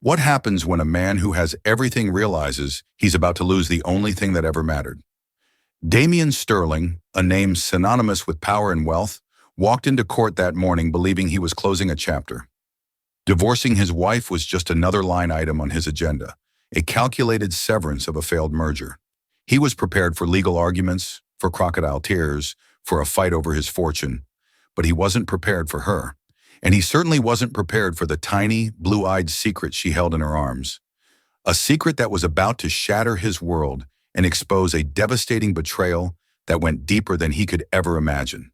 What happens when a man who has everything realizes he's about to lose the only thing that ever mattered? Damian Sterling, a name synonymous with power and wealth, walked into court that morning believing he was closing a chapter. Divorcing his wife was just another line item on his agenda, a calculated severance of a failed merger. He was prepared for legal arguments, for crocodile tears, for a fight over his fortune, but he wasn't prepared for her. And he certainly wasn't prepared for the tiny, blue-eyed secret she held in her arms. A secret that was about to shatter his world and expose a devastating betrayal that went deeper than he could ever imagine.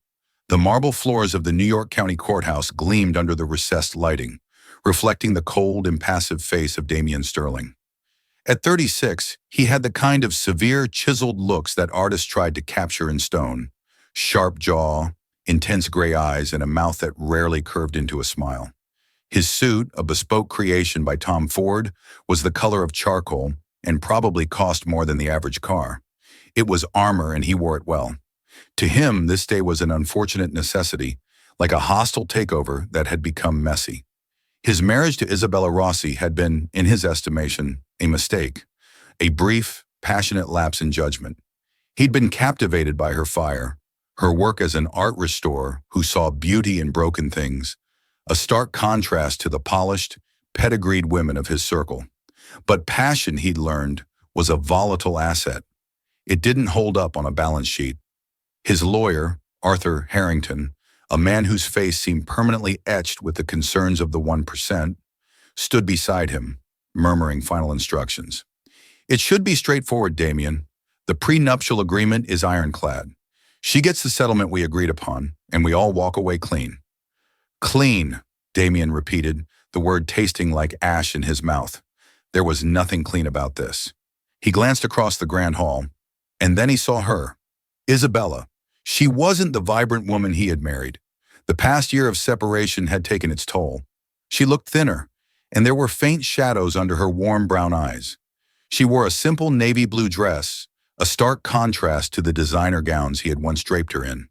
The marble floors of the New York County Courthouse gleamed under the recessed lighting, reflecting the cold, impassive face of Damian Sterling. At 36, he had the kind of severe, chiseled looks that artists tried to capture in stone. Sharp jaw, intense gray eyes, and a mouth that rarely curved into a smile. His suit, a bespoke creation by Tom Ford, was the color of charcoal and probably cost more than the average car. It was armor and he wore it well. To him, this day was an unfortunate necessity, like a hostile takeover that had become messy. His marriage to Isabella Rossi had been, in his estimation, a mistake, a brief, passionate lapse in judgment. He'd been captivated by her fire, her work as an art restorer who saw beauty in broken things, a stark contrast to the polished, pedigreed women of his circle. But passion, he'd learned, was a volatile asset. It didn't hold up on a balance sheet. His lawyer, Arthur Harrington, a man whose face seemed permanently etched with the concerns of the 1%, stood beside him, murmuring final instructions. It should be straightforward, Damian. The prenuptial agreement is ironclad. She gets the settlement we agreed upon, and we all walk away clean. Clean, Damian repeated, the word tasting like ash in his mouth. There was nothing clean about this. He glanced across the grand hall, and then he saw her, Isabella. She wasn't the vibrant woman he had married. The past year of separation had taken its toll. She looked thinner, and there were faint shadows under her warm brown eyes. She wore a simple navy blue dress, a stark contrast to the designer gowns he had once draped her in.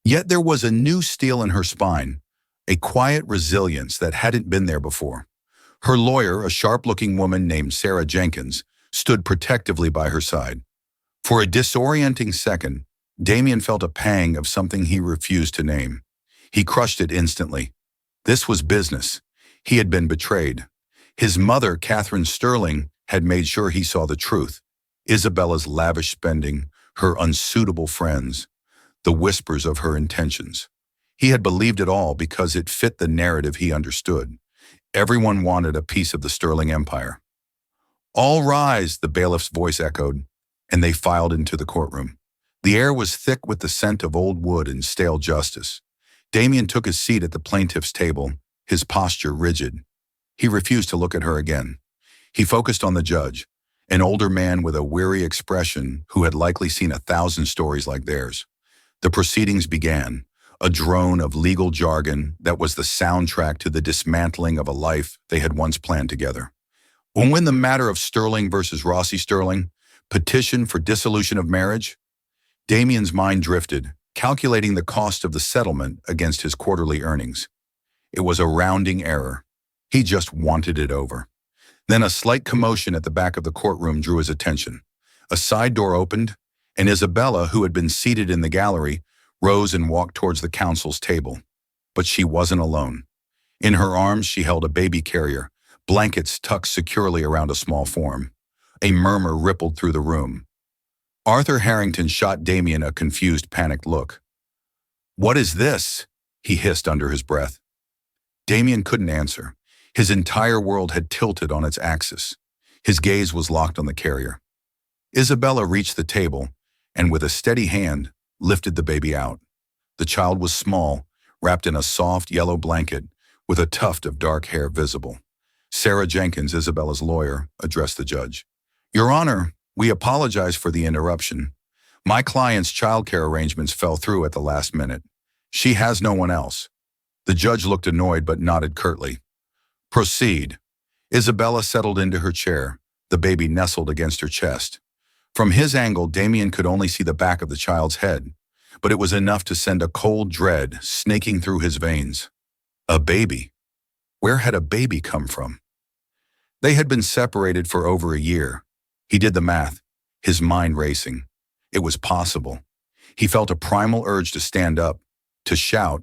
Yet there was a new steel in her spine, a quiet resilience that hadn't been there before. Her lawyer, a sharp-looking woman named Sarah Jenkins, stood protectively by her side. For a disorienting second, Damian felt a pang of something he refused to name. He crushed it instantly. This was business. He had been betrayed. His mother, Catherine Sterling, had made sure he saw the truth. Isabella's lavish spending, her unsuitable friends, the whispers of her intentions. He had believed it all because it fit the narrative he understood. Everyone wanted a piece of the Sterling empire. All rise, the bailiff's voice echoed, and they filed into the courtroom. The air was thick with the scent of old wood and stale justice. Damian took his seat at the plaintiff's table, his posture rigid. He refused to look at her again. He focused on the judge, an older man with a weary expression who had likely seen 1,000 stories like theirs. The proceedings began, a drone of legal jargon that was the soundtrack to the dismantling of a life they had once planned together. When the matter of Sterling versus Rossi Sterling, petition for dissolution of marriage, Damian's mind drifted, calculating the cost of the settlement against his quarterly earnings. It was a rounding error. He just wanted it over. Then a slight commotion at the back of the courtroom drew his attention. A side door opened, and Isabella, who had been seated in the gallery, rose and walked towards the counsel's table. But she wasn't alone. In her arms, she held a baby carrier, blankets tucked securely around a small form. A murmur rippled through the room. Arthur Harrington shot Damian a confused, panicked look. "What is this?" he hissed under his breath. Damian couldn't answer. His entire world had tilted on its axis. His gaze was locked on the carrier. Isabella reached the table and, with a steady hand, lifted the baby out. The child was small, wrapped in a soft yellow blanket, with a tuft of dark hair visible. Sarah Jenkins, Isabella's lawyer, addressed the judge. "Your Honor, we apologize for the interruption. My client's childcare arrangements fell through at the last minute. She has no one else." The judge looked annoyed but nodded curtly. "Proceed." Isabella settled into her chair, the baby nestled against her chest. From his angle, Damian could only see the back of the child's head, but it was enough to send a cold dread snaking through his veins. A baby. Where had a baby come from? They had been separated for over a year. He did the math, his mind racing. It was possible. He felt a primal urge to stand up, to shout,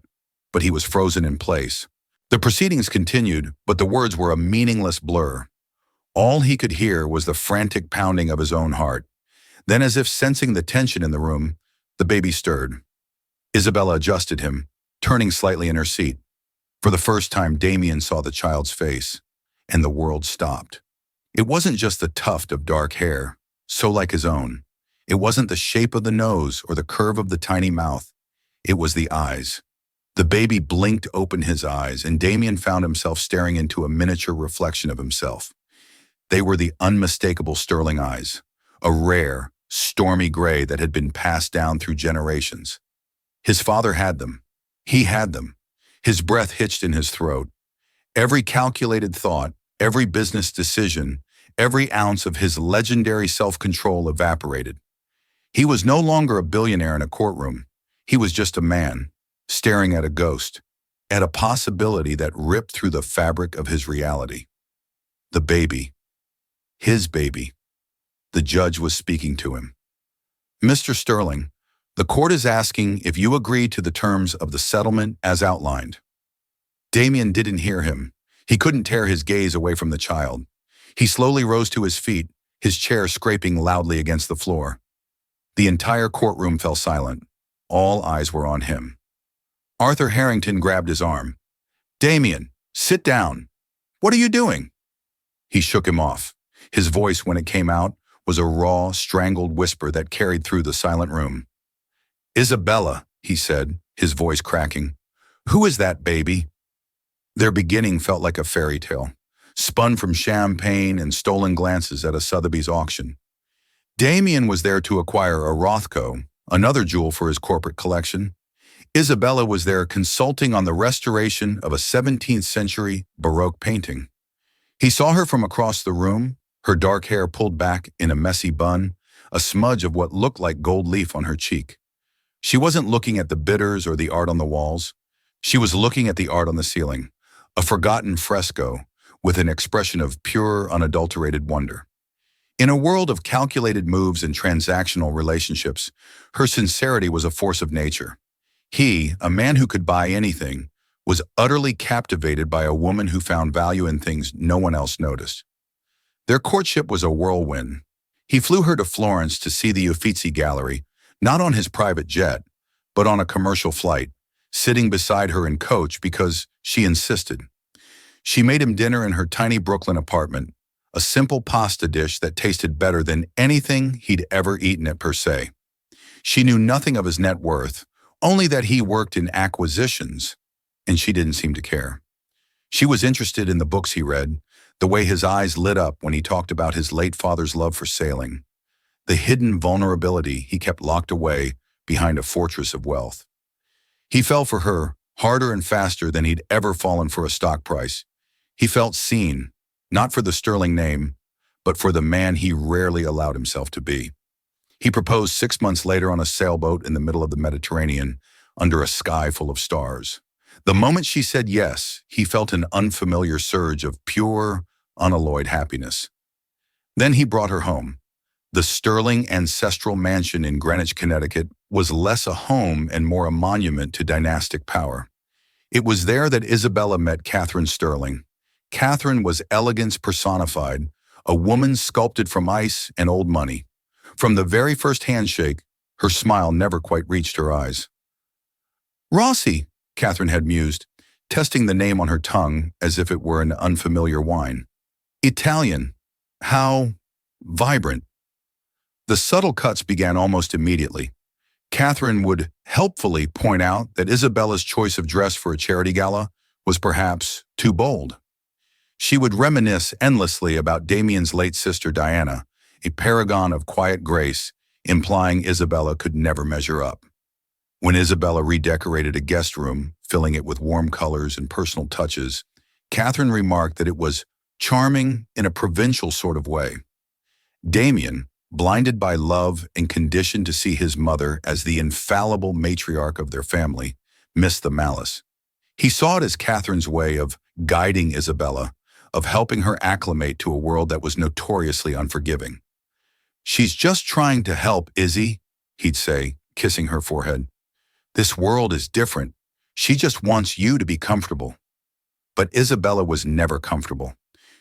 but he was frozen in place. The proceedings continued, but the words were a meaningless blur. All he could hear was the frantic pounding of his own heart. Then, as if sensing the tension in the room, the baby stirred. Isabella adjusted him, turning slightly in her seat. For the first time, Damien saw the child's face, and the world stopped. It wasn't just the tuft of dark hair, so like his own. It wasn't the shape of the nose or the curve of the tiny mouth. It was the eyes. The baby blinked open his eyes, and Damien found himself staring into a miniature reflection of himself. They were the unmistakable Sterling eyes, a rare, stormy gray that had been passed down through generations. His father had them. He had them. His breath hitched in his throat. Every calculated thought, every business decision, every ounce of his legendary self-control evaporated. He was no longer a billionaire in a courtroom. He was just a man, staring at a ghost, at a possibility that ripped through the fabric of his reality. The baby. His baby. The judge was speaking to him. Mr. Sterling, the court is asking if you agree to the terms of the settlement as outlined. Damien didn't hear him. He couldn't tear his gaze away from the child. He slowly rose to his feet, his chair scraping loudly against the floor. The entire courtroom fell silent. All eyes were on him. Arthur Harrington grabbed his arm. Damien, sit down. What are you doing? He shook him off. His voice, when it came out, was a raw, strangled whisper that carried through the silent room. Isabella, he said, his voice cracking. Who is that baby? Their beginning felt like a fairy tale, spun from champagne and stolen glances at a Sotheby's auction. Damien was there to acquire a Rothko, another jewel for his corporate collection. Isabella was there consulting on the restoration of a 17th century Baroque painting. He saw her from across the room, her dark hair pulled back in a messy bun, a smudge of what looked like gold leaf on her cheek. She wasn't looking at the bitters or the art on the walls. She was looking at the art on the ceiling, a forgotten fresco with an expression of pure, unadulterated wonder. In a world of calculated moves and transactional relationships, her sincerity was a force of nature. He, a man who could buy anything, was utterly captivated by a woman who found value in things no one else noticed. Their courtship was a whirlwind. He flew her to Florence to see the Uffizi Gallery, not on his private jet, but on a commercial flight, sitting beside her in coach because she insisted. She made him dinner in her tiny Brooklyn apartment, a simple pasta dish that tasted better than anything he'd ever eaten at per se. She knew nothing of his net worth, only that he worked in acquisitions, and she didn't seem to care. She was interested in the books he read, the way his eyes lit up when he talked about his late father's love for sailing, the hidden vulnerability he kept locked away behind a fortress of wealth. He fell for her harder and faster than he'd ever fallen for a stock price. He felt seen, not for the sterling name, but for the man he rarely allowed himself to be. He proposed 6 months later on a sailboat in the middle of the Mediterranean, under a sky full of stars. The moment she said yes, he felt an unfamiliar surge of pure, unalloyed happiness. Then he brought her home. The Sterling ancestral mansion in Greenwich, Connecticut, was less a home and more a monument to dynastic power. It was there that Isabella met Catherine Sterling. Catherine was elegance personified, a woman sculpted from ice and old money. From the very first handshake, her smile never quite reached her eyes. Rossi, Catherine had mused, testing the name on her tongue as if it were an unfamiliar wine. Italian. How vibrant. The subtle cuts began almost immediately. Catherine would helpfully point out that Isabella's choice of dress for a charity gala was perhaps too bold. She would reminisce endlessly about Damien's late sister Diana, a paragon of quiet grace, implying Isabella could never measure up. When Isabella redecorated a guest room, filling it with warm colors and personal touches, Catherine remarked that it was charming in a provincial sort of way. Damien, blinded by love and conditioned to see his mother as the infallible matriarch of their family, missed the malice. He saw it as Catherine's way of guiding Isabella, of helping her acclimate to a world that was notoriously unforgiving. "She's just trying to help, Izzy," he'd say, kissing her forehead. "This world is different. She just wants you to be comfortable." But Isabella was never comfortable.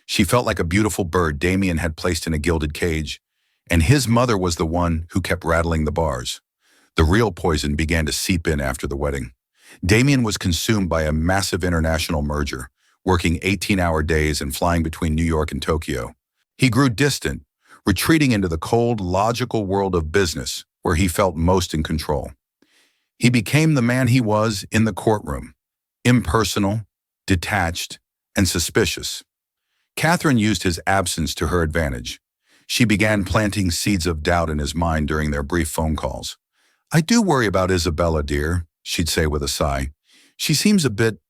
She felt like a beautiful bird Damien had placed in a gilded cage, and his mother was the one who kept rattling the bars. The real poison began to seep in after the wedding. Damien was consumed by a massive international merger, working 18-hour days and flying between New York and Tokyo. He grew distant, retreating into the cold, logical world of business, where he felt most in control. He became the man he was in the courtroom: impersonal, detached, and suspicious. Catherine used his absence to her advantage. She began planting seeds of doubt in his mind during their brief phone calls. "I do worry about Isabella, dear," she'd say with a sigh. "She seems a bit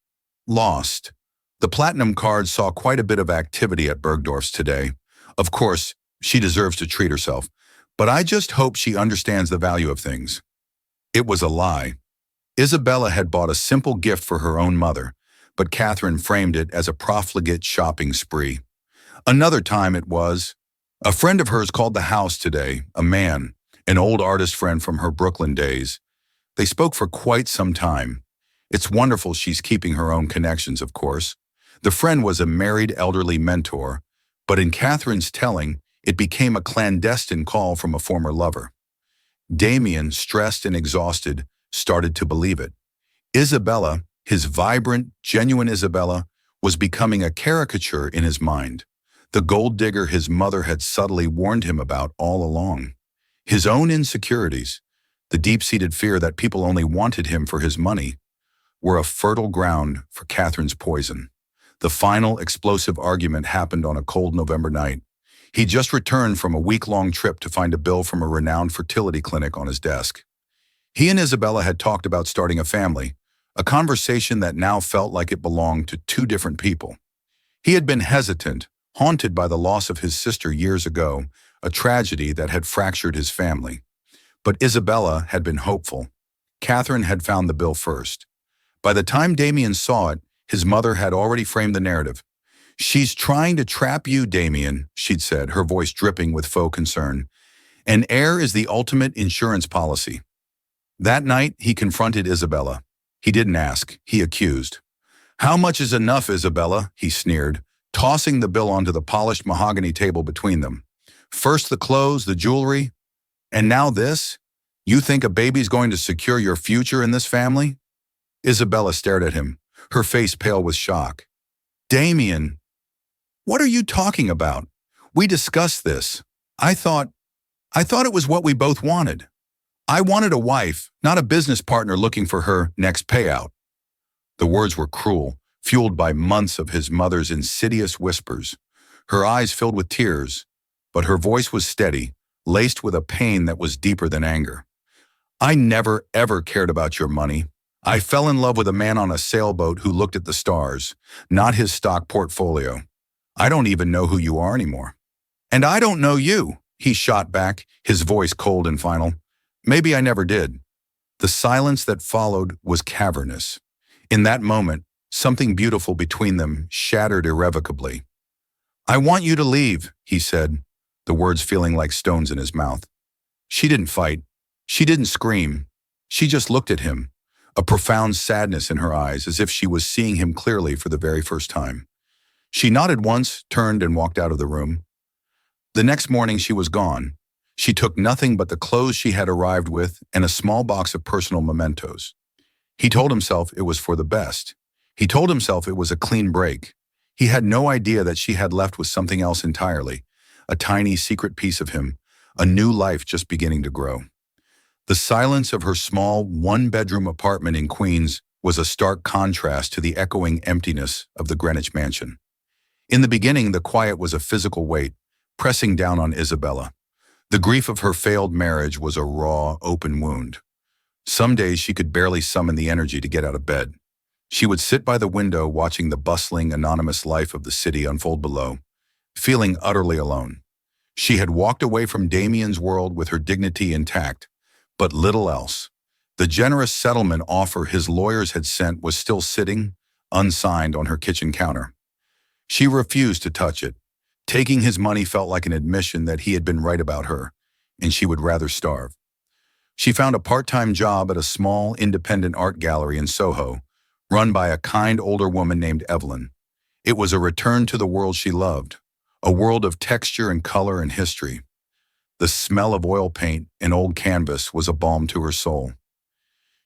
lost." The Platinum Card saw quite a bit of activity at Bergdorf's today. "Of course, she deserves to treat herself, but I just hope she understands the value of things." It was a lie. Isabella had bought a simple gift for her own mother, but Catherine framed it as a profligate shopping spree. Another time it was, a friend of hers called the house today, a man, an old artist friend from her Brooklyn days. They spoke for quite some time. It's wonderful she's keeping her own connections, of course. The friend was a married elderly mentor, but in Catherine's telling, it became a clandestine call from a former lover. Damien, stressed and exhausted, started to believe it. Isabella, his vibrant, genuine Isabella, was becoming a caricature in his mind, the gold digger his mother had subtly warned him about all along. His own insecurities, the deep-seated fear that people only wanted him for his money, were a fertile ground for Catherine's poison. The final explosive argument happened on a cold November night. He just returned from a week-long trip to find a bill from a renowned fertility clinic on his desk. He and Isabella had talked about starting a family, a conversation that now felt like it belonged to two different people. He had been hesitant, haunted by the loss of his sister years ago, a tragedy that had fractured his family. But Isabella had been hopeful. Catherine had found the bill first. By the time Damien saw it, his mother had already framed the narrative. "She's trying to trap you, Damien," she'd said, her voice dripping with faux concern. "An heir is the ultimate insurance policy." That night, he confronted Isabella. He didn't ask, he accused. "How much is enough, Isabella?" he sneered, tossing the bill onto the polished mahogany table between them. "First the clothes, the jewelry, and now this? You think a baby's going to secure your future in this family?" Isabella stared at him, her face pale with shock. "Damien, what are you talking about? We discussed this. I thought it was what we both wanted. I wanted a wife, not a business partner looking for her next payout." The words were cruel, fueled by months of his mother's insidious whispers. Her eyes filled with tears, but her voice was steady, laced with a pain that was deeper than anger. "I never, ever cared about your money. I fell in love with a man on a sailboat who looked at the stars, not his stock portfolio. I don't even know who you are anymore." "And I don't know you," he shot back, his voice cold and final. "Maybe I never did." The silence that followed was cavernous. In that moment, something beautiful between them shattered irrevocably. "I want you to leave," he said, the words feeling like stones in his mouth. She didn't fight. She didn't scream. She just looked at him, a profound sadness in her eyes, as if she was seeing him clearly for the very first time. She nodded once, turned, and walked out of the room. The next morning she was gone. She took nothing but the clothes she had arrived with and a small box of personal mementos. He told himself it was for the best. He told himself it was a clean break. He had no idea that she had left with something else entirely, a tiny secret piece of him, a new life just beginning to grow. The silence of her small, one-bedroom apartment in Queens was a stark contrast to the echoing emptiness of the Greenwich mansion. In the beginning, the quiet was a physical weight, pressing down on Isabella. The grief of her failed marriage was a raw, open wound. Some days she could barely summon the energy to get out of bed. She would sit by the window watching the bustling, anonymous life of the city unfold below, feeling utterly alone. She had walked away from Damien's world with her dignity intact, but little else. The generous settlement offer his lawyers had sent was still sitting, unsigned, on her kitchen counter. She refused to touch it. Taking his money felt like an admission that he had been right about her, and she would rather starve. She found a part-time job at a small, independent art gallery in Soho, run by a kind older woman named Evelyn. It was a return to the world she loved, a world of texture and color and history. The smell of oil paint and old canvas was a balm to her soul.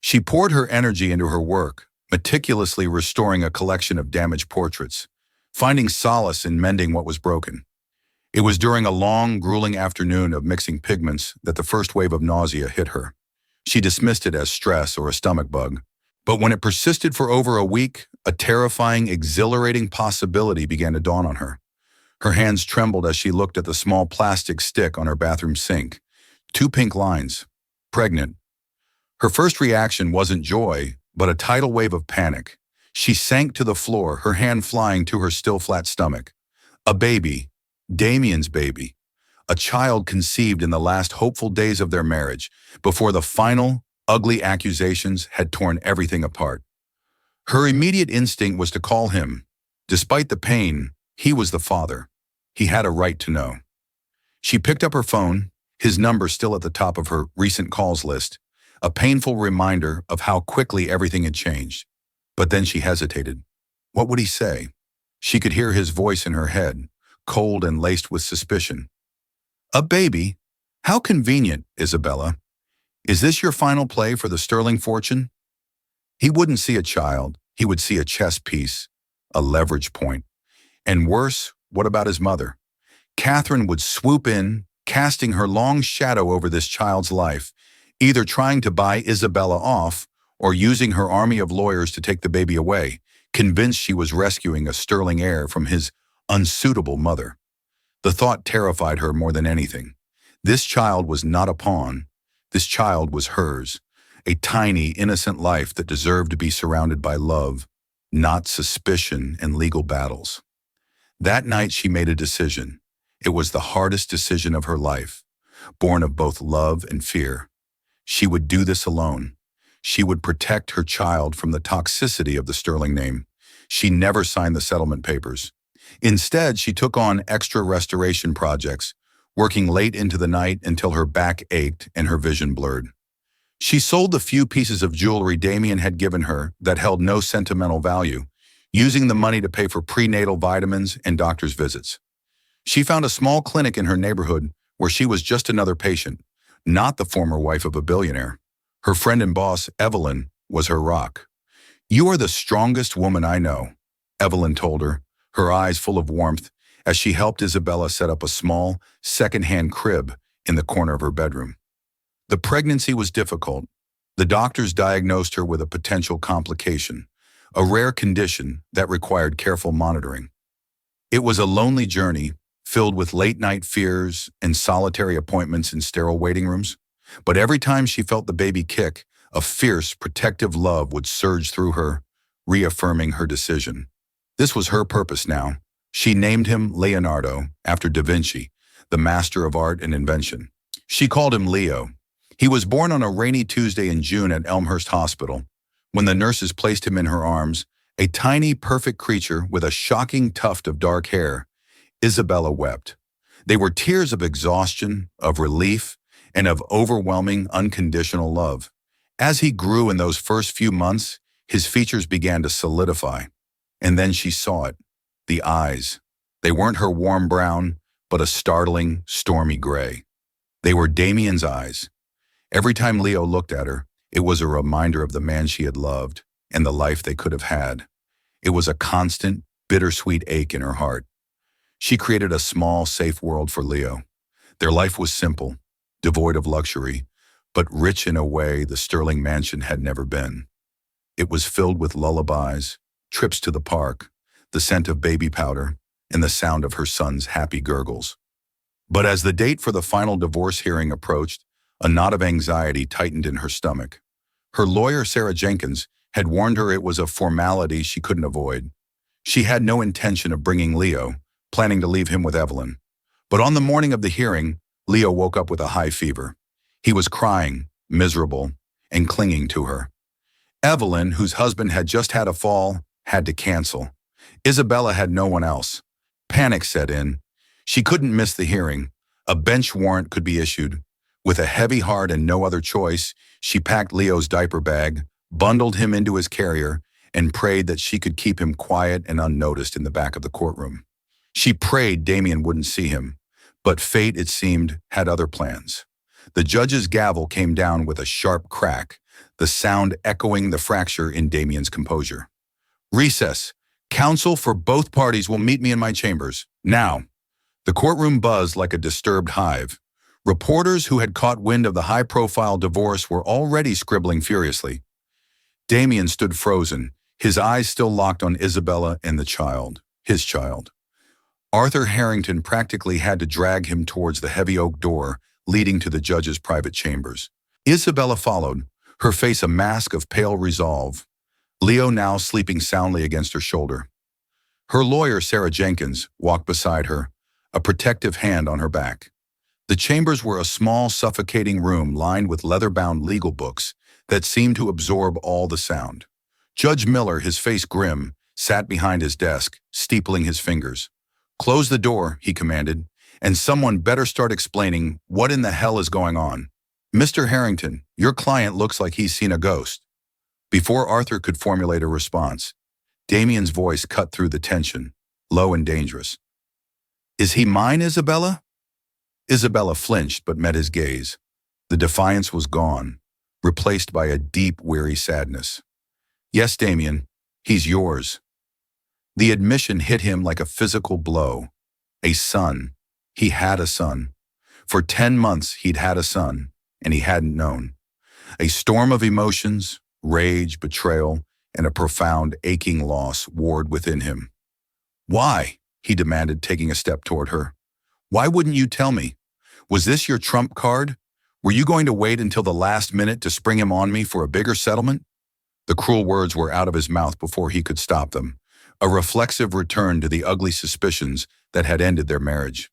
She poured her energy into her work, meticulously restoring a collection of damaged portraits, finding solace in mending what was broken. It was during a long, grueling afternoon of mixing pigments that the first wave of nausea hit her. She dismissed it as stress or a stomach bug. But when it persisted for over a week, a terrifying, exhilarating possibility began to dawn on her. Her hands trembled as she looked at the small plastic stick on her bathroom sink. 2 pink lines. Pregnant. Her first reaction wasn't joy, but a tidal wave of panic. She sank to the floor, her hand flying to her still flat stomach. A baby. Damien's baby. A child conceived in the last hopeful days of their marriage, before the final, ugly accusations had torn everything apart. Her immediate instinct was to call him. Despite the pain, he was the father. He had a right to know. She picked up her phone, his number still at the top of her recent calls list, a painful reminder of how quickly everything had changed. But then she hesitated. What would he say? She could hear his voice in her head, cold and laced with suspicion. A baby? How convenient, Isabella. Is this your final play for the sterling fortune? He wouldn't see a child. He would see a chess piece, a leverage point. And worse, what about his mother? Catherine would swoop in, casting her long shadow over this child's life, either trying to buy Isabella off or using her army of lawyers to take the baby away, convinced she was rescuing a sterling heir from his unsuitable mother. The thought terrified her more than anything. This child was not a pawn. This child was hers, a tiny, innocent life that deserved to be surrounded by love, not suspicion and legal battles. That night she made a decision. It was the hardest decision of her life, born of both love and fear. She would do this alone. She would protect her child from the toxicity of the sterling name. She never signed the settlement papers. Instead, she took on extra restoration projects, working late into the night until her back ached and her vision blurred. She sold the few pieces of jewelry Damien had given her that held no sentimental value, using the money to pay for prenatal vitamins and doctor's visits. She found a small clinic in her neighborhood where she was just another patient, not the former wife of a billionaire. Her friend and boss, Evelyn, was her rock. "You are the strongest woman I know," Evelyn told her, her eyes full of warmth as she helped Isabella set up a small, second-hand crib in the corner of her bedroom. The pregnancy was difficult. The doctors diagnosed her with a potential complication, a rare condition that required careful monitoring. It was a lonely journey, filled with late-night fears and solitary appointments in sterile waiting rooms. But every time she felt the baby kick, a fierce, protective love would surge through her, reaffirming her decision. This was her purpose now. She named him Leonardo, after Da Vinci, the master of art and invention. She called him Leo. He was born on a rainy Tuesday in June at Elmhurst Hospital. When the nurses placed him in her arms, a tiny, perfect creature with a shocking tuft of dark hair, Isabella wept. They were tears of exhaustion, of relief, and of overwhelming, unconditional love. As he grew in those first few months, his features began to solidify. And then she saw it. The eyes. They weren't her warm brown, but a startling, stormy gray. They were Damien's eyes. Every time Leo looked at her, it was a reminder of the man she had loved and the life they could have had. It was a constant, bittersweet ache in her heart. She created a small, safe world for Leo. Their life was simple, devoid of luxury, but rich in a way the Sterling mansion had never been. It was filled with lullabies, trips to the park, the scent of baby powder, and the sound of her son's happy gurgles. But as the date for the final divorce hearing approached, a knot of anxiety tightened in her stomach. Her lawyer, Sarah Jenkins, had warned her it was a formality she couldn't avoid. She had no intention of bringing Leo, planning to leave him with Evelyn. But on the morning of the hearing, Leo woke up with a high fever. He was crying, miserable, and clinging to her. Evelyn, whose husband had just had a fall, had to cancel. Isabella had no one else. Panic set in. She couldn't miss the hearing. A bench warrant could be issued. With a heavy heart and no other choice, she packed Leo's diaper bag, bundled him into his carrier, and prayed that she could keep him quiet and unnoticed in the back of the courtroom. She prayed Damien wouldn't see him, but fate, it seemed, had other plans. The judge's gavel came down with a sharp crack, the sound echoing the fracture in Damien's composure. Recess. Counsel for both parties will meet me in my chambers. Now. The courtroom buzzed like a disturbed hive. Reporters who had caught wind of the high-profile divorce were already scribbling furiously. Damien stood frozen, his eyes still locked on Isabella and the child, his child. Arthur Harrington practically had to drag him towards the heavy oak door leading to the judge's private chambers. Isabella followed, her face a mask of pale resolve, Leo now sleeping soundly against her shoulder. Her lawyer, Sarah Jenkins, walked beside her, a protective hand on her back. The chambers were a small, suffocating room lined with leather-bound legal books that seemed to absorb all the sound. Judge Miller, his face grim, sat behind his desk, steepling his fingers. "Close the door," he commanded, "and someone better start explaining what in the hell is going on. Mr. Harrington, your client looks like he's seen a ghost." Before Arthur could formulate a response, Damien's voice cut through the tension, low and dangerous. "Is he mine, Isabella?" Isabella flinched but met his gaze. The defiance was gone, replaced by a deep, weary sadness. "Yes, Damien, he's yours." The admission hit him like a physical blow. A son. He had a son. For 10 months he'd had a son, and he hadn't known. A storm of emotions, rage, betrayal, and a profound, aching loss warred within him. "Why?" he demanded, taking a step toward her. "Why wouldn't you tell me? Was this your trump card? Were you going to wait until the last minute to spring him on me for a bigger settlement?" The cruel words were out of his mouth before he could stop them, a reflexive return to the ugly suspicions that had ended their marriage.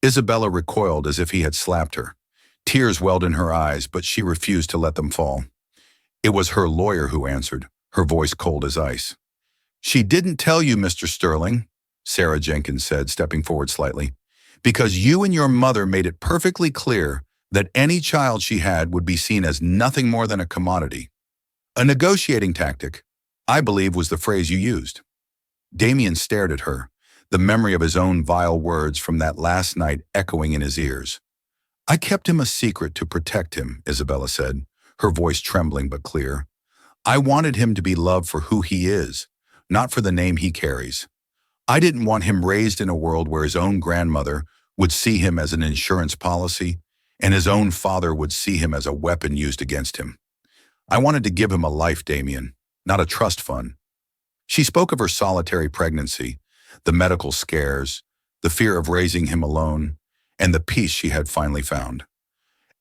Isabella recoiled as if he had slapped her. Tears welled in her eyes, but she refused to let them fall. It was her lawyer who answered, her voice cold as ice. "She didn't tell you, Mr. Sterling," Sarah Jenkins said, stepping forward slightly, "because you and your mother made it perfectly clear that any child she had would be seen as nothing more than a commodity. A negotiating tactic, I believe, was the phrase you used." Damien stared at her, the memory of his own vile words from that last night echoing in his ears. "I kept him a secret to protect him," Isabella said, her voice trembling but clear. "I wanted him to be loved for who he is, not for the name he carries. I didn't want him raised in a world where his own grandmother would see him as an insurance policy, and his own father would see him as a weapon used against him. I wanted to give him a life, Damien, not a trust fund." She spoke of her solitary pregnancy, the medical scares, the fear of raising him alone, and the peace she had finally found.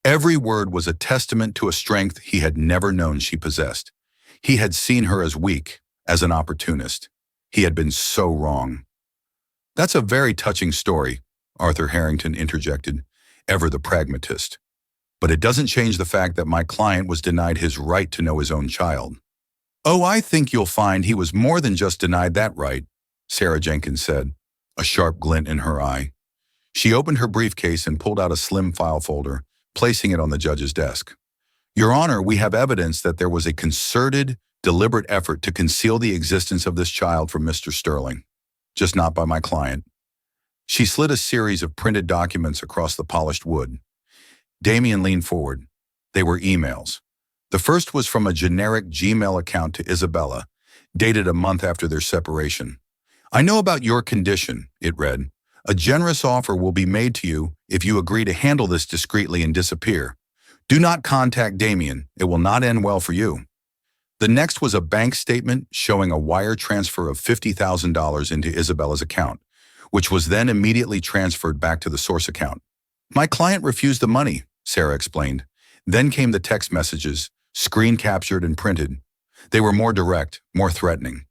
Every word was a testament to a strength he had never known she possessed. He had seen her as weak, as an opportunist. He had been so wrong. "That's a very touching story," Arthur Harrington interjected, ever the pragmatist. "But it doesn't change the fact that my client was denied his right to know his own child." "Oh, I think you'll find he was more than just denied that right," Sarah Jenkins said, a sharp glint in her eye. She opened her briefcase and pulled out a slim file folder, placing it on the judge's desk. "Your Honor, we have evidence that there was a concerted, deliberate effort to conceal the existence of this child from Mr. Sterling, just not by my client." She slid a series of printed documents across the polished wood. Damien leaned forward. They were emails. The first was from a generic Gmail account to Isabella, dated a month after their separation. "I know about your condition," it read. "A generous offer will be made to you if you agree to handle this discreetly and disappear. Do not contact Damien. It will not end well for you." The next was a bank statement showing a wire transfer of $50,000 into Isabella's account, which was then immediately transferred back to the source account. "My client refused the money," Sarah explained. Then came the text messages, screen captured and printed. They were more direct, more threatening.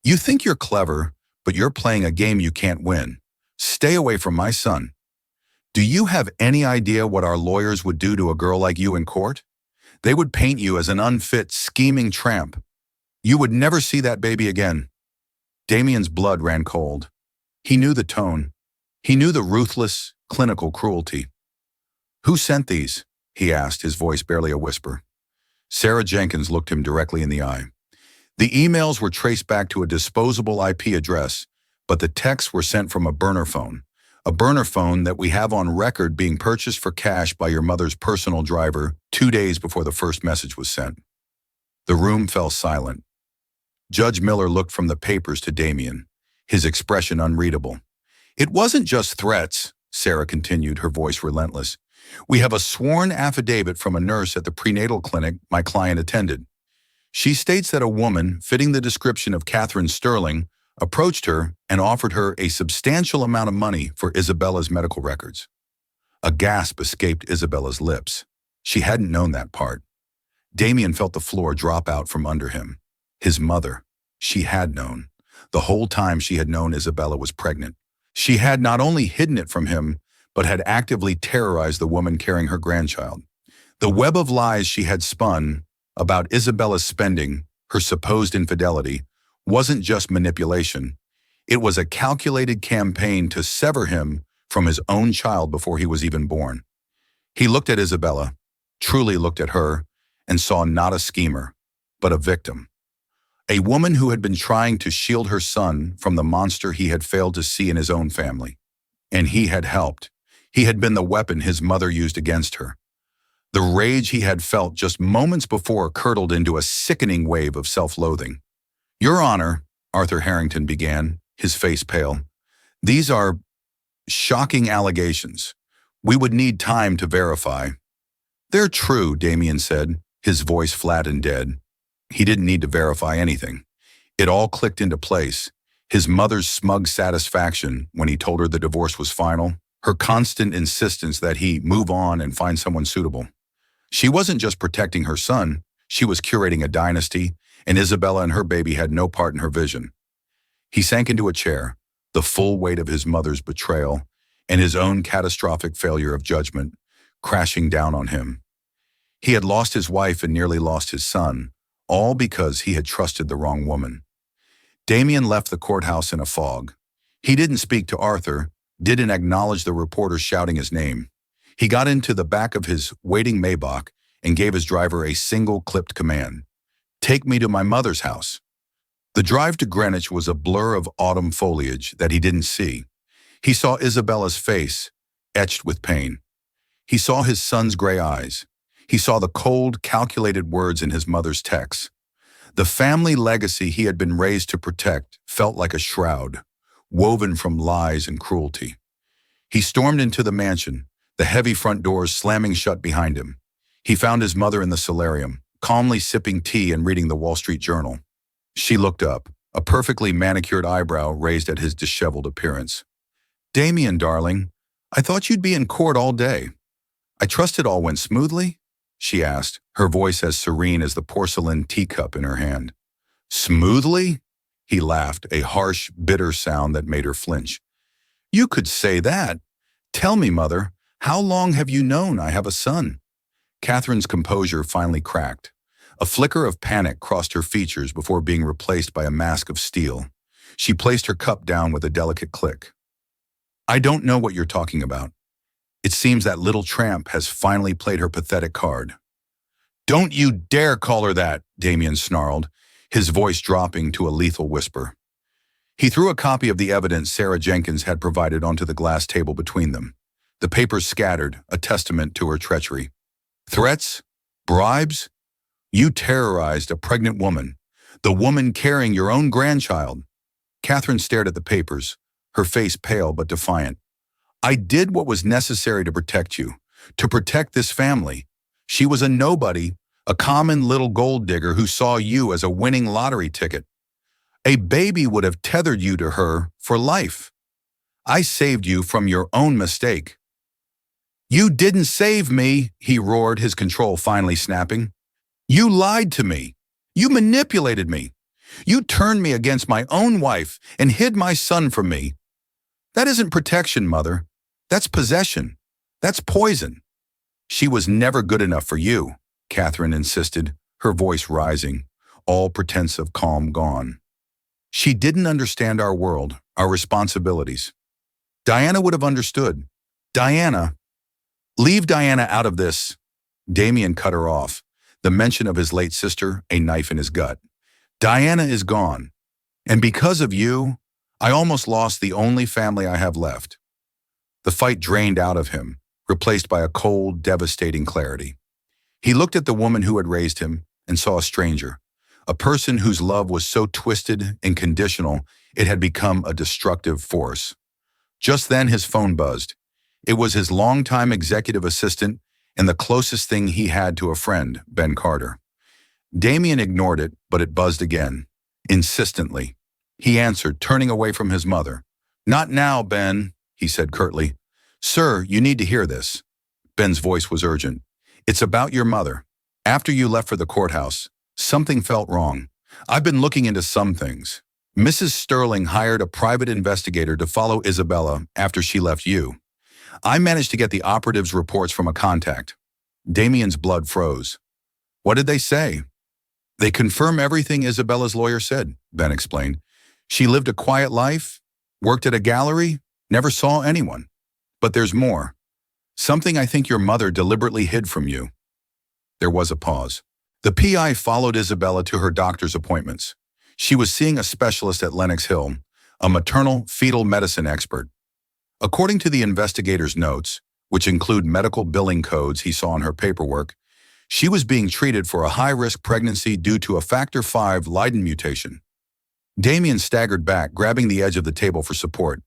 "You think you're clever, but you're playing a game you can't win. Stay away from my son. Do you have any idea what our lawyers would do to a girl like you in court? They would paint you as an unfit, scheming tramp. You would never see that baby again." Damien's blood ran cold. He knew the tone. He knew the ruthless, clinical cruelty. "Who sent these?" he asked, his voice barely a whisper. Sarah Jenkins looked him directly in the eye. The emails were traced back to a disposable IP address, but the texts were sent from a burner phone that we have on record being purchased for cash by your mother's personal driver 2 days before the first message was sent. The room fell silent. Judge Miller looked from the papers to Damien, his expression unreadable. "It wasn't just threats," Sarah continued, her voice relentless. "We have a sworn affidavit from a nurse at the prenatal clinic my client attended. She states that a woman fitting the description of Catherine Sterling approached her and offered her a substantial amount of money for Isabella's medical records." A gasp escaped Isabella's lips. She hadn't known that part. Damien felt the floor drop out from under him. His mother. She had known. The whole time she had known Isabella was pregnant. She had not only hidden it from him, but had actively terrorized the woman carrying her grandchild. The web of lies she had spun about Isabella's spending, her supposed infidelity, wasn't just manipulation. It was a calculated campaign to sever him from his own child before he was even born. He looked at Isabella, truly looked at her, and saw not a schemer, but a victim. A woman who had been trying to shield her son from the monster he had failed to see in his own family. And he had helped. He had been the weapon his mother used against her. The rage he had felt just moments before curdled into a sickening wave of self-loathing. "Your Honor," Arthur Harrington began, his face pale, "these are shocking allegations. We would need time to verify." "They're true," Damien said, his voice flat and dead. He didn't need to verify anything. It all clicked into place. His mother's smug satisfaction when he told her the divorce was final, her constant insistence that he move on and find someone suitable. She wasn't just protecting her son, she was curating a dynasty, and Isabella and her baby had no part in her vision. He sank into a chair, the full weight of his mother's betrayal and his own catastrophic failure of judgment crashing down on him. He had lost his wife and nearly lost his son, all because he had trusted the wrong woman. Damien left the courthouse in a fog. He didn't speak to Arthur, didn't acknowledge the reporter shouting his name. He got into the back of his waiting Maybach and gave his driver a single clipped command. "Take me to my mother's house." The drive to Greenwich was a blur of autumn foliage that he didn't see. He saw Isabella's face, etched with pain. He saw his son's gray eyes. He saw the cold, calculated words in his mother's texts. The family legacy he had been raised to protect felt like a shroud, woven from lies and cruelty. He stormed into the mansion, the heavy front doors slamming shut behind him. He found his mother in the solarium, calmly sipping tea and reading the Wall Street Journal. She looked up, a perfectly manicured eyebrow raised at his disheveled appearance. "Damien, darling, I thought you'd be in court all day. I trust it all went smoothly?" she asked, her voice as serene as the porcelain teacup in her hand. "Smoothly?" He laughed, a harsh, bitter sound that made her flinch. "You could say that. Tell me, Mother, how long have you known I have a son?" Catherine's composure finally cracked. A flicker of panic crossed her features before being replaced by a mask of steel. She placed her cup down with a delicate click. "I don't know what you're talking about. It seems that little tramp has finally played her pathetic card." "Don't you dare call her that," Damien snarled, his voice dropping to a lethal whisper. He threw a copy of the evidence Sarah Jenkins had provided onto the glass table between them. The papers scattered, a testament to her treachery. "Threats? Bribes? You terrorized a pregnant woman, the woman carrying your own grandchild." Catherine stared at the papers, her face pale but defiant. "I did what was necessary to protect you, to protect this family. She was a nobody, a common little gold digger who saw you as a winning lottery ticket. A baby would have tethered you to her for life. I saved you from your own mistake." "You didn't save me," he roared, his control finally snapping. "You lied to me. You manipulated me. You turned me against my own wife and hid my son from me. That isn't protection, Mother. That's possession. That's poison." "She was never good enough for you," Catherine insisted, her voice rising, all pretense of calm gone. She didn't understand our world, our responsibilities. Diana would have understood. Diana, leave Diana out of this. Damien cut her off. The mention of his late sister, a knife in his gut. Diana is gone. And because of you, I almost lost the only family I have left. The fight drained out of him, replaced by a cold, devastating clarity. He looked at the woman who had raised him and saw a stranger, a person whose love was so twisted and conditional it had become a destructive force. Just then his phone buzzed. It was his longtime executive assistant and the closest thing he had to a friend, Ben Carter. Damien ignored it, but it buzzed again, insistently. He answered, turning away from his mother. Not now, Ben, he said curtly. Sir, you need to hear this. Ben's voice was urgent. It's about your mother. After you left for the courthouse, something felt wrong. I've been looking into some things. Mrs. Sterling hired a private investigator to follow Isabella after she left you. I managed to get the operative's reports from a contact. Damien's blood froze. What did they say? They confirm everything Isabella's lawyer said, Ben explained. She lived a quiet life, worked at a gallery, never saw anyone. But there's more. Something I think your mother deliberately hid from you. There was a pause. The PI followed Isabella to her doctor's appointments. She was seeing a specialist at Lenox Hill, a maternal fetal medicine expert. According to the investigator's notes, which include medical billing codes he saw in her paperwork, she was being treated for a high-risk pregnancy due to a factor V Leiden mutation. Damien staggered back, grabbing the edge of the table for support.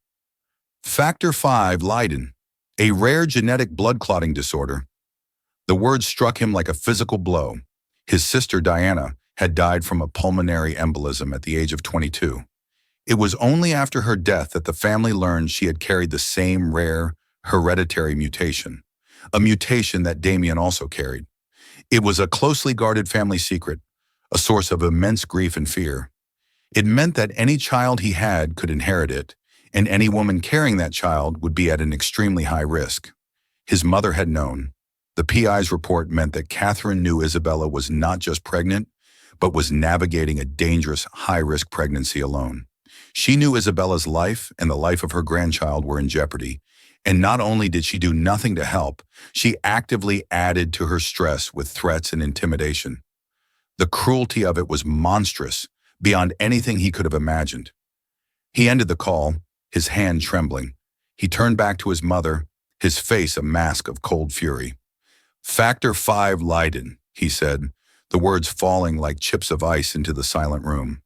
Factor V Leiden, a rare genetic blood clotting disorder. The word struck him like a physical blow. His sister, Diana, had died from a pulmonary embolism at the age of 22. It was only after her death that the family learned she had carried the same rare, hereditary mutation, a mutation that Damien also carried. It was a closely guarded family secret, a source of immense grief and fear. It meant that any child he had could inherit it, and any woman carrying that child would be at an extremely high risk. His mother had known. The PI's report meant that Catherine knew Isabella was not just pregnant, but was navigating a dangerous, high-risk pregnancy alone. She knew Isabella's life and the life of her grandchild were in jeopardy, and not only did she do nothing to help, she actively added to her stress with threats and intimidation. The cruelty of it was monstrous, beyond anything he could have imagined. He ended the call, his hand trembling. He turned back to his mother, his face a mask of cold fury. Factor V Leiden, he said, the words falling like chips of ice into the silent room.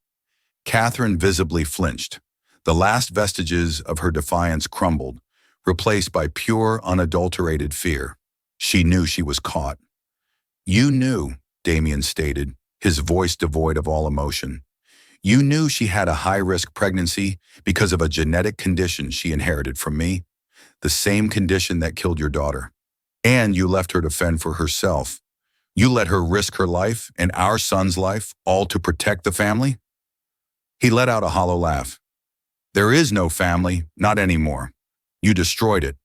Catherine visibly flinched. The last vestiges of her defiance crumbled, replaced by pure, unadulterated fear. She knew she was caught. You knew, Damien stated, his voice devoid of all emotion. You knew she had a high-risk pregnancy because of a genetic condition she inherited from me, the same condition that killed your daughter. And you left her to fend for herself. You let her risk her life and our son's life, all to protect the family? He let out a hollow laugh. There is no family, not anymore. You destroyed it.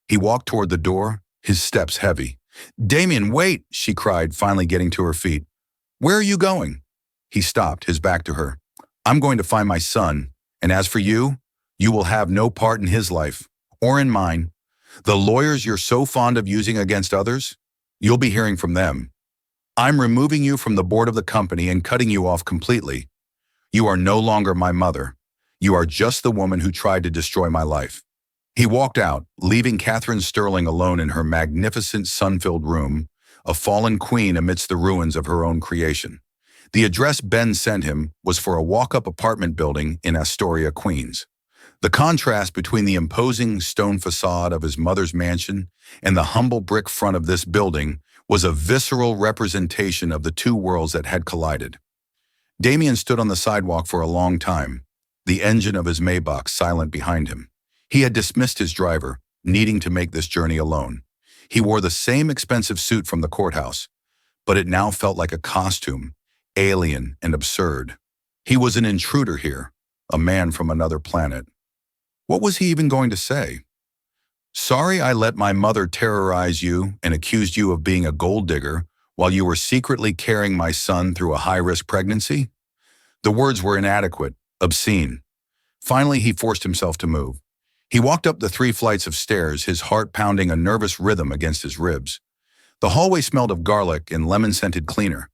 He walked toward the door, his steps heavy. Damien, wait, she cried, finally getting to her feet. Where are you going? He stopped, his back to her. I'm going to find my son, and as for you, you will have no part in his life, or in mine. The lawyers you're so fond of using against others, you'll be hearing from them. I'm removing you from the board of the company and cutting you off completely. You are no longer my mother. You are just the woman who tried to destroy my life. He walked out, leaving Catherine Sterling alone in her magnificent sun-filled room, a fallen queen amidst the ruins of her own creation. The address Ben sent him was for a walk-up apartment building in Astoria, Queens. The contrast between the imposing stone facade of his mother's mansion and the humble brick front of this building was a visceral representation of the two worlds that had collided. Damien stood on the sidewalk for a long time, the engine of his Maybach silent behind him. He had dismissed his driver, needing to make this journey alone. He wore the same expensive suit from the courthouse, but it now felt like a costume, alien and absurd. He was an intruder here, a man from another planet. What was he even going to say? Sorry I let my mother terrorize you and accused you of being a gold digger while you were secretly carrying my son through a high-risk pregnancy? The words were inadequate, Obscene. Finally, he forced himself to move. He walked up the 3 flights of stairs, his heart pounding a nervous rhythm against his ribs. The hallway smelled of garlic and lemon-scented cleaner.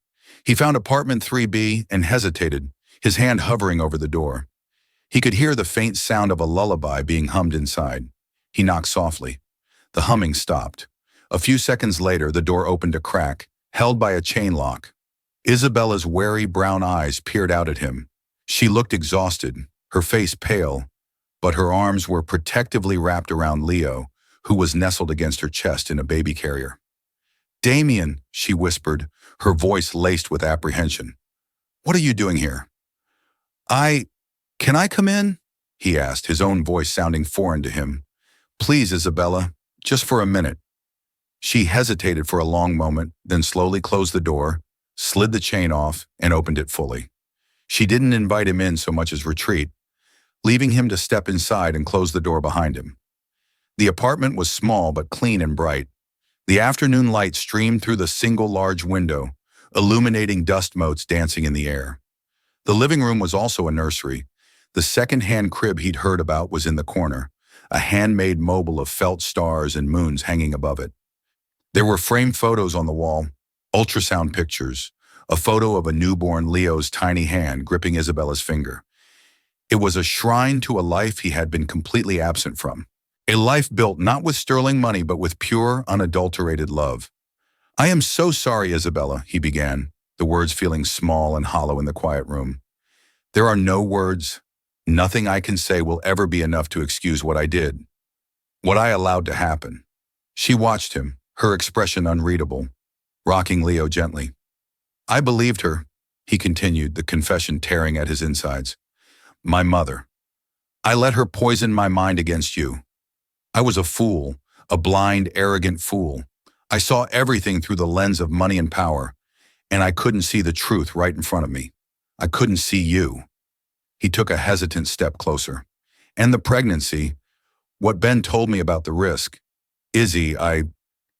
He found apartment 3B and hesitated, his hand hovering over the door. He could hear the faint sound of a lullaby being hummed inside. He knocked softly. The humming stopped. A few seconds later, the door opened a crack, held by a chain lock. Isabella's wary brown eyes peered out at him. She looked exhausted, her face pale, but her arms were protectively wrapped around Leo, who was nestled against her chest in a baby carrier. "Damien," she whispered, her voice laced with apprehension. "What are you doing here?" Can I come in?" he asked, his own voice sounding foreign to him. "Please, Isabella, just for a minute." She hesitated for a long moment, then slowly closed the door, slid the chain off, and opened it fully. She didn't invite him in so much as retreat, leaving him to step inside and close the door behind him. The apartment was small but clean and bright. The afternoon light streamed through the single large window, illuminating dust motes dancing in the air. The living room was also a nursery. The second-hand crib he'd heard about was in the corner, a handmade mobile of felt stars and moons hanging above it. There were framed photos on the wall, ultrasound pictures, a photo of a newborn Leo's tiny hand gripping Isabella's finger. It was a shrine to a life he had been completely absent from. A life built not with sterling money but with pure, unadulterated love. "I am so sorry, Isabella," he began, the words feeling small and hollow in the quiet room. "There are no words. Nothing I can say will ever be enough to excuse what I did, what I allowed to happen." She watched him, her expression unreadable, rocking Leo gently. "I believed her," he continued, the confession tearing at his insides. "My mother. I let her poison my mind against you. I was a fool, a blind, arrogant fool. I saw everything through the lens of money and power, and I couldn't see the truth right in front of me. I couldn't see you." He took a hesitant step closer. "And the pregnancy, what Ben told me about the risk. Izzy,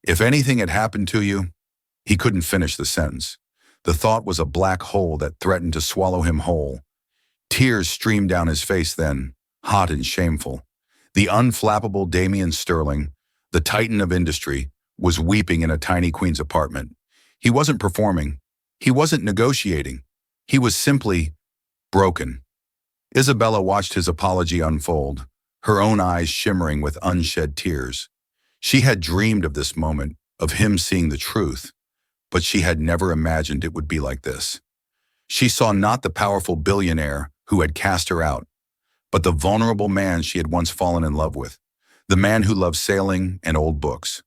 if anything had happened to you..." He couldn't finish the sentence. The thought was a black hole that threatened to swallow him whole. Tears streamed down his face then, hot and shameful. The unflappable Damien Sterling, the titan of industry, was weeping in a tiny Queen's apartment. He wasn't performing. He wasn't negotiating. He was simply broken. Isabella watched his apology unfold, her own eyes shimmering with unshed tears. She had dreamed of this moment, of him seeing the truth, but she had never imagined it would be like this. She saw not the powerful billionaire who had cast her out, but the vulnerable man she had once fallen in love with, the man who loved sailing and old books.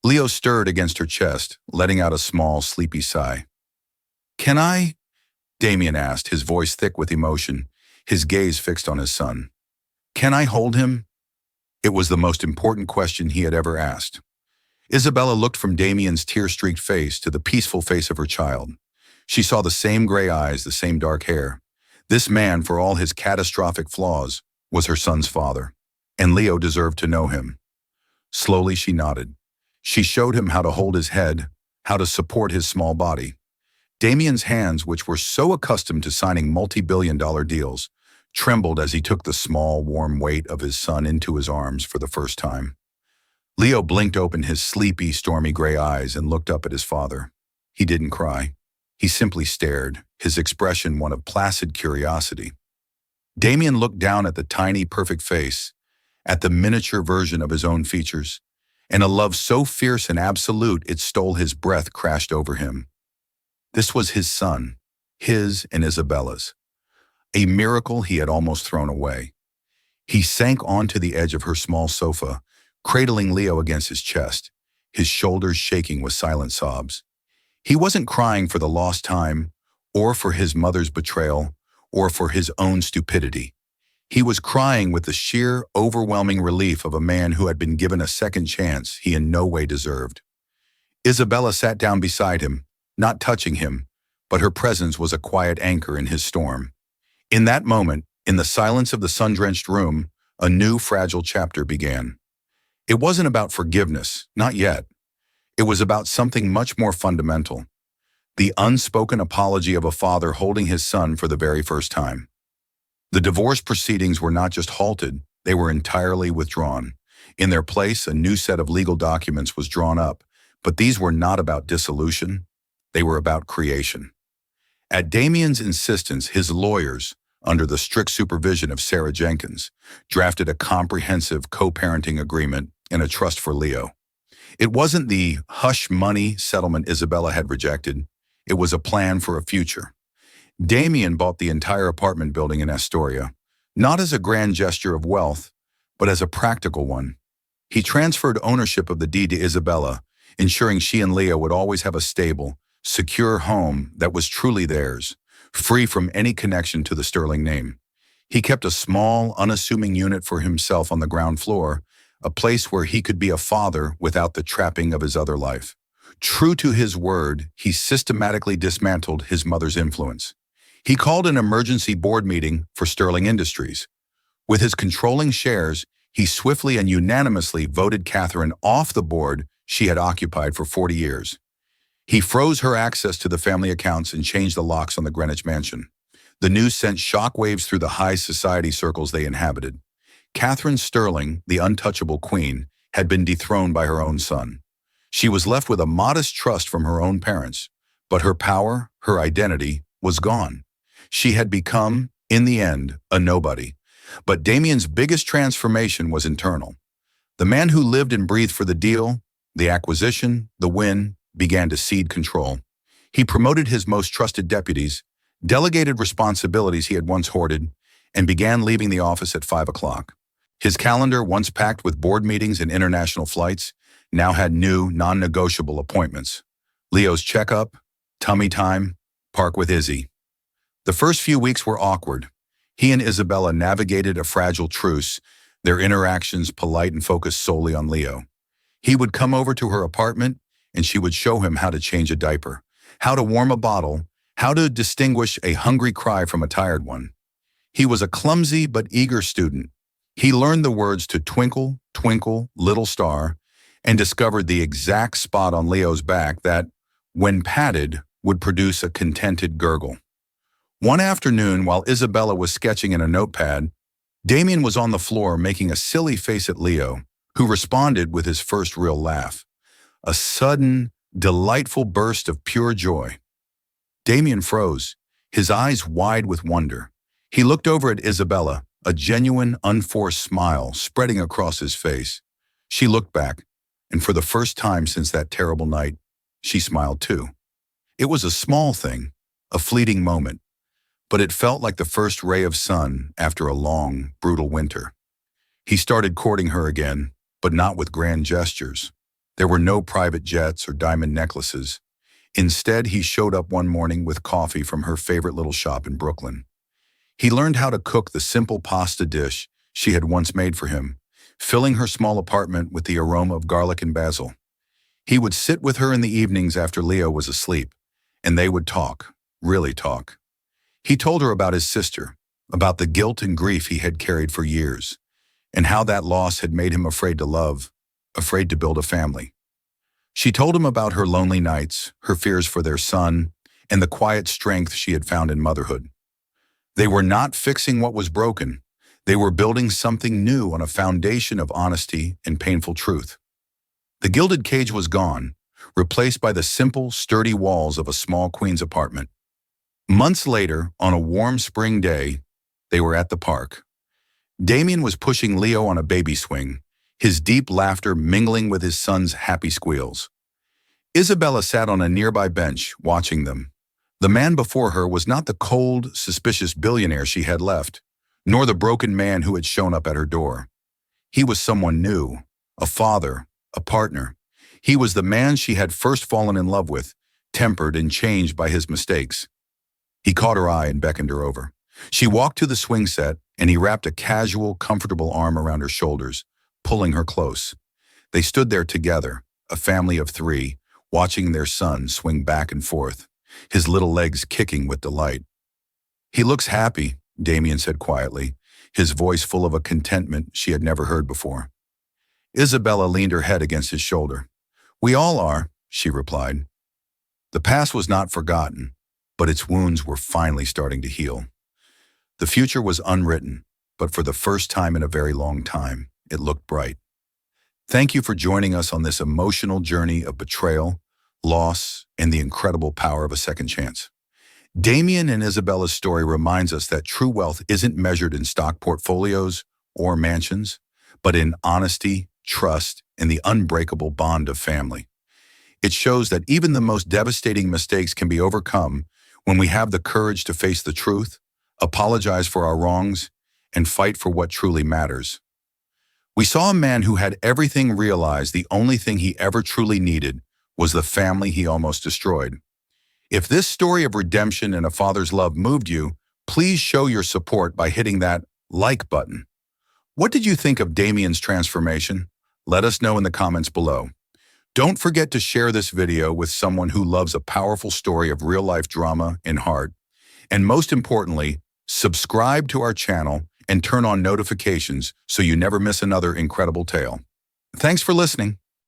Leo stirred against her chest, letting out a small, sleepy sigh. "Can I?" Damien asked, his voice thick with emotion, his gaze fixed on his son. "Can I hold him?" It was the most important question he had ever asked. Isabella looked from Damien's tear-streaked face to the peaceful face of her child. She saw the same gray eyes, the same dark hair. This man, for all his catastrophic flaws, was her son's father, and Leo deserved to know him. Slowly she nodded. She showed him how to hold his head, how to support his small body. Damien's hands, which were so accustomed to signing multi-billion-dollar deals, trembled as he took the small, warm weight of his son into his arms for the first time. Leo blinked open his sleepy, stormy gray eyes and looked up at his father. He didn't cry. He simply stared, his expression one of placid curiosity. Damien looked down at the tiny, perfect face, at the miniature version of his own features, and a love so fierce and absolute it stole his breath crashed over him. This was his son, his and Isabella's. A miracle he had almost thrown away. He sank onto the edge of her small sofa, cradling Leo against his chest, his shoulders shaking with silent sobs. He wasn't crying for the lost time, or for his mother's betrayal, or for his own stupidity. He was crying with the sheer, overwhelming relief of a man who had been given a second chance he in no way deserved. Isabella sat down beside him, not touching him, but her presence was a quiet anchor in his storm. In that moment, in the silence of the sun-drenched room, a new fragile chapter began. It wasn't about forgiveness, not yet. It was about something much more fundamental. The unspoken apology of a father holding his son for the very first time. The divorce proceedings were not just halted, they were entirely withdrawn. In their place, a new set of legal documents was drawn up, but these were not about dissolution, they were about creation. At Damien's insistence, his lawyers, under the strict supervision of Sarah Jenkins, drafted a comprehensive co-parenting agreement and a trust for Leo. It wasn't the hush money settlement Isabella had rejected, it was a plan for a future. Damien bought the entire apartment building in Astoria, not as a grand gesture of wealth, but as a practical one. He transferred ownership of the deed to Isabella, ensuring she and Leo would always have a stable, secure home that was truly theirs, free from any connection to the Sterling name. He kept a small, unassuming unit for himself on the ground floor, a place where he could be a father without the trapping of his other life. True to his word, he systematically dismantled his mother's influence. He called an emergency board meeting for Sterling Industries. With his controlling shares, he swiftly and unanimously voted Catherine off the board she had occupied for 40 years. He froze her access to the family accounts and changed the locks on the Greenwich mansion. The news sent shockwaves through the high society circles they inhabited. Catherine Sterling, the untouchable queen, had been dethroned by her own son. She was left with a modest trust from her own parents, but her power, her identity, was gone. She had become, in the end, a nobody. But Damien's biggest transformation was internal. The man who lived and breathed for the deal, the acquisition, the win, began to cede control. He promoted his most trusted deputies, delegated responsibilities he had once hoarded, and began leaving the office at 5 o'clock. His calendar, once packed with board meetings and international flights, now had new, non-negotiable appointments. Leo's checkup, tummy time, park with Izzy. The first few weeks were awkward. He and Isabella navigated a fragile truce, their interactions polite and focused solely on Leo. He would come over to her apartment, and she would show him how to change a diaper, how to warm a bottle, how to distinguish a hungry cry from a tired one. He was a clumsy but eager student. He learned the words to Twinkle, Twinkle, Little Star, and discovered the exact spot on Leo's back that, when patted, would produce a contented gurgle. One afternoon, while Isabella was sketching in a notepad, Damien was on the floor making a silly face at Leo, who responded with his first real laugh. A sudden, delightful burst of pure joy. Damien froze, his eyes wide with wonder. He looked over at Isabella, a genuine, unforced smile spreading across his face. She looked back, and for the first time since that terrible night, she smiled too. It was a small thing, a fleeting moment, but it felt like the first ray of sun after a long, brutal winter. He started courting her again, but not with grand gestures. There were no private jets or diamond necklaces. Instead, he showed up one morning with coffee from her favorite little shop in Brooklyn. He learned how to cook the simple pasta dish she had once made for him, filling her small apartment with the aroma of garlic and basil. He would sit with her in the evenings after Leo was asleep, and they would talk, really talk. He told her about his sister, about the guilt and grief he had carried for years, and how that loss had made him afraid to love, afraid to build a family. She told him about her lonely nights, her fears for their son, and the quiet strength she had found in motherhood. They were not fixing what was broken. They were building something new on a foundation of honesty and painful truth. The gilded cage was gone, replaced by the simple, sturdy walls of a small queen's apartment. Months later, on a warm spring day, they were at the park. Damien was pushing Leo on a baby swing, his deep laughter mingling with his son's happy squeals. Isabella sat on a nearby bench, watching them. The man before her was not the cold, suspicious billionaire she had left, nor the broken man who had shown up at her door. He was someone new, a father, a partner. He was the man she had first fallen in love with, tempered and changed by his mistakes. He caught her eye and beckoned her over. She walked to the swing set, and he wrapped a casual, comfortable arm around her shoulders, pulling her close. They stood there together, a family of 3, watching their son swing back and forth, his little legs kicking with delight. "He looks happy," Damien said quietly, his voice full of a contentment she had never heard before. Isabella leaned her head against his shoulder. "We all are," she replied. The past was not forgotten, but its wounds were finally starting to heal. The future was unwritten, but for the first time in a very long time, it looked bright. Thank you for joining us on this emotional journey of betrayal, loss, and the incredible power of a second chance. Damien and Isabella's story reminds us that true wealth isn't measured in stock portfolios or mansions, but in honesty, trust, and the unbreakable bond of family. It shows that even the most devastating mistakes can be overcome when we have the courage to face the truth, apologize for our wrongs, and fight for what truly matters. We saw a man who had everything realize the only thing he ever truly needed was the family he almost destroyed. If this story of redemption and a father's love moved you, please show your support by hitting that like button. What did you think of Damien's transformation? Let us know in the comments below. Don't forget to share this video with someone who loves a powerful story of real-life drama and heart. And most importantly, subscribe to our channel and turn on notifications so you never miss another incredible tale. Thanks for listening.